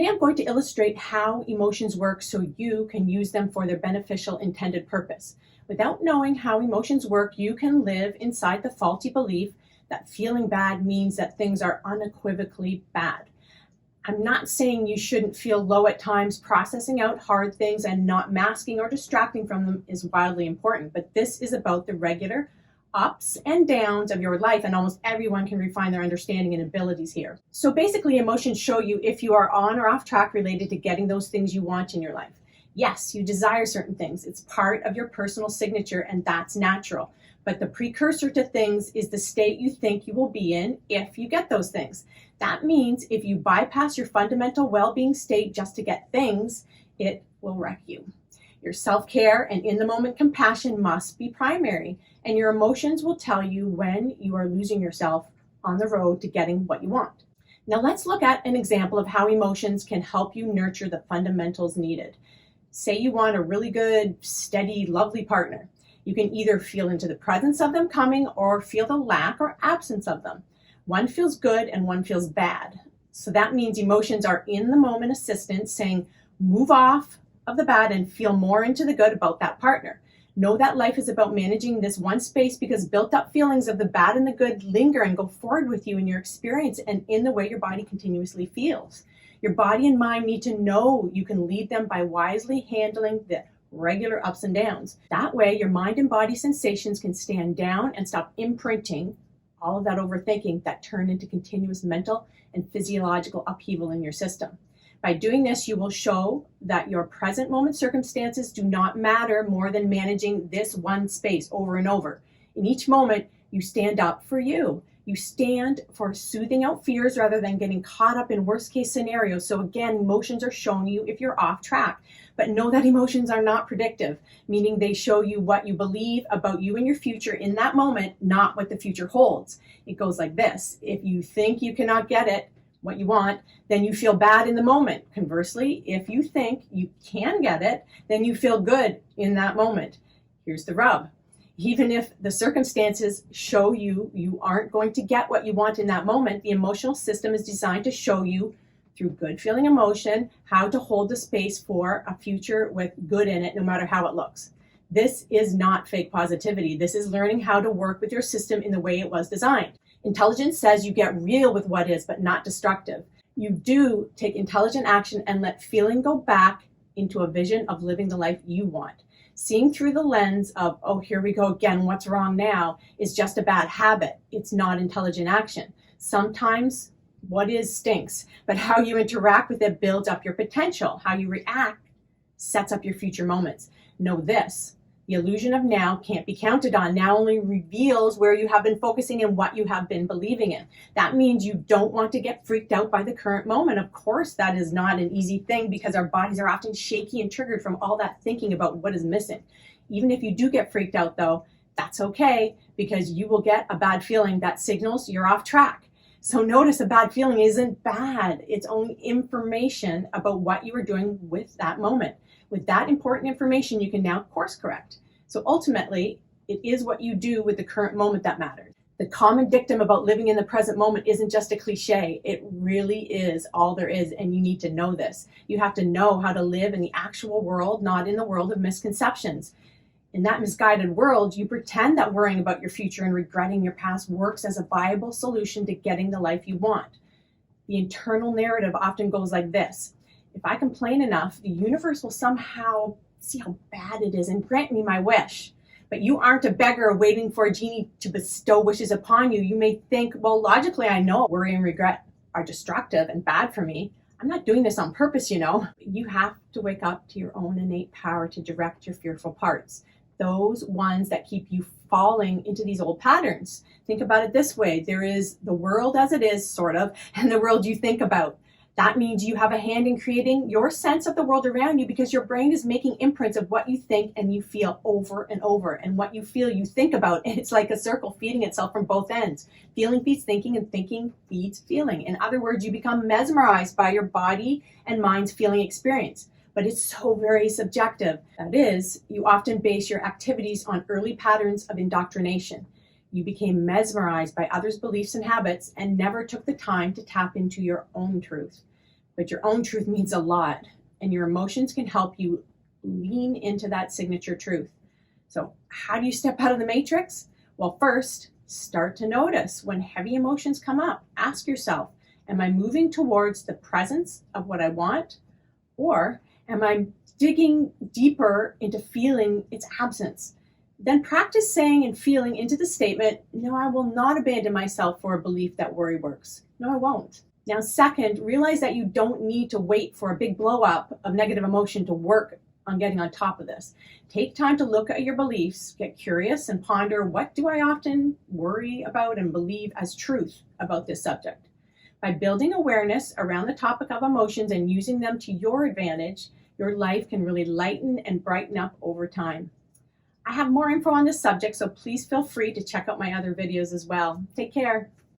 Today I'm going to illustrate how emotions work so you can use them for their beneficial intended purpose. Without knowing how emotions work, you can live inside the faulty belief that feeling bad means that things are unequivocally bad. I'm not saying you shouldn't feel low at times. Processing out hard things and not masking or distracting from them is wildly important, but this is about the regular ups and downs of your life, and almost everyone can refine their understanding and abilities here. So basically, emotions show you if you are on or off track related to getting those things you want in your life. Yes, you desire certain things. It's part of your personal signature, and that's natural. But the precursor to things is the state you think you will be in if you get those things. That means if you bypass your fundamental well-being state just to get things, it will wreck you. Your self-care and in-the-moment compassion must be primary, and your emotions will tell you when you are losing yourself on the road to getting what you want. Now let's look at an example of how emotions can help you nurture the fundamentals needed. Say you want a really good, steady, lovely partner. You can either feel into the presence of them coming or feel the lack or absence of them. One feels good and one feels bad. So that means emotions are in the moment assistance saying, move off of the bad and feel more into the good about that partner. Know that life is about managing this one space because built up feelings of the bad and the good linger and go forward with you in your experience and in the way your body continuously feels. Your body and mind need to know you can lead them by wisely handling the regular ups and downs. That way, your mind and body sensations can stand down and stop imprinting all of that overthinking that turn into continuous mental and physiological upheaval in your system. By doing this, you will show that your present moment circumstances do not matter more than managing this one space over and over. In each moment, you stand up for you. You stand for soothing out fears rather than getting caught up in worst case scenarios. So again, emotions are showing you if you're off track. But know that emotions are not predictive, meaning they show you what you believe about you and your future in that moment, not what the future holds. It goes like this. If you think you cannot get it, what you want, then you feel bad in the moment. Conversely, if you think you can get it, then you feel good in that moment. Here's the rub. Even if the circumstances show you aren't going to get what you want in that moment, the emotional system is designed to show you through good feeling emotion how to hold the space for a future with good in it, no matter how it looks. This is not fake positivity. This is learning how to work with your system in the way it was designed. Intelligence says you get real with what is, but not destructive. You do take intelligent action and let feeling go back into a vision of living the life you want. Seeing through the lens of, oh, here we go again, what's wrong now, is just a bad habit. It's not intelligent action. Sometimes what is stinks, but how you interact with it builds up your potential. How you react sets up your future moments. Know this. The illusion of now can't be counted on. Now only reveals where you have been focusing and what you have been believing in. That means you don't want to get freaked out by the current moment. Of course, that is not an easy thing because our bodies are often shaky and triggered from all that thinking about what is missing. Even if you do get freaked out though, that's okay because you will get a bad feeling that signals you're off track. So notice a bad feeling isn't bad. It's only information about what you were doing with that moment. With that important information, you can now course correct. So ultimately, it is what you do with the current moment that matters. The common dictum about living in the present moment isn't just a cliche. It really is all there is, and you need to know this. You have to know how to live in the actual world, not in the world of misconceptions. In that misguided world, you pretend that worrying about your future and regretting your past works as a viable solution to getting the life you want. The internal narrative often goes like this. If I complain enough, the universe will somehow see how bad it is and grant me my wish. But you aren't a beggar waiting for a genie to bestow wishes upon you. You may think, well, logically, I know worry and regret are destructive and bad for me. I'm not doing this on purpose, you know. You have to wake up to your own innate power to direct your fearful parts. Those ones that keep you falling into these old patterns. Think about it this way. There is the world as it is, sort of, and the world you think about. That means you have a hand in creating your sense of the world around you because your brain is making imprints of what you think and you feel over and over. And what you feel, you think about. And it's like a circle feeding itself from both ends. Feeling feeds thinking and thinking feeds feeling. In other words, you become mesmerized by your body and mind's feeling experience. But it's so very subjective. That is, you often base your activities on early patterns of indoctrination. You became mesmerized by others' beliefs and habits and never took the time to tap into your own truth. but your own truth means a lot, and your emotions can help you lean into that signature truth. So how do you step out of the matrix? Well, first, start to notice when heavy emotions come up. Ask yourself, am I moving towards the presence of what I want? Or am I digging deeper into feeling its absence? Then practice saying and feeling into the statement, no, I will not abandon myself for a belief that worry works. No, I won't. Now, second, realize that you don't need to wait for a big blow up of negative emotion to work on getting on top of this. Take time to look at your beliefs, get curious, and ponder, what do I often worry about and believe as truth about this subject? By building awareness around the topic of emotions and using them to your advantage, your life can really lighten and brighten up over time. I have more info on this subject, so please feel free to check out my other videos as well. Take care.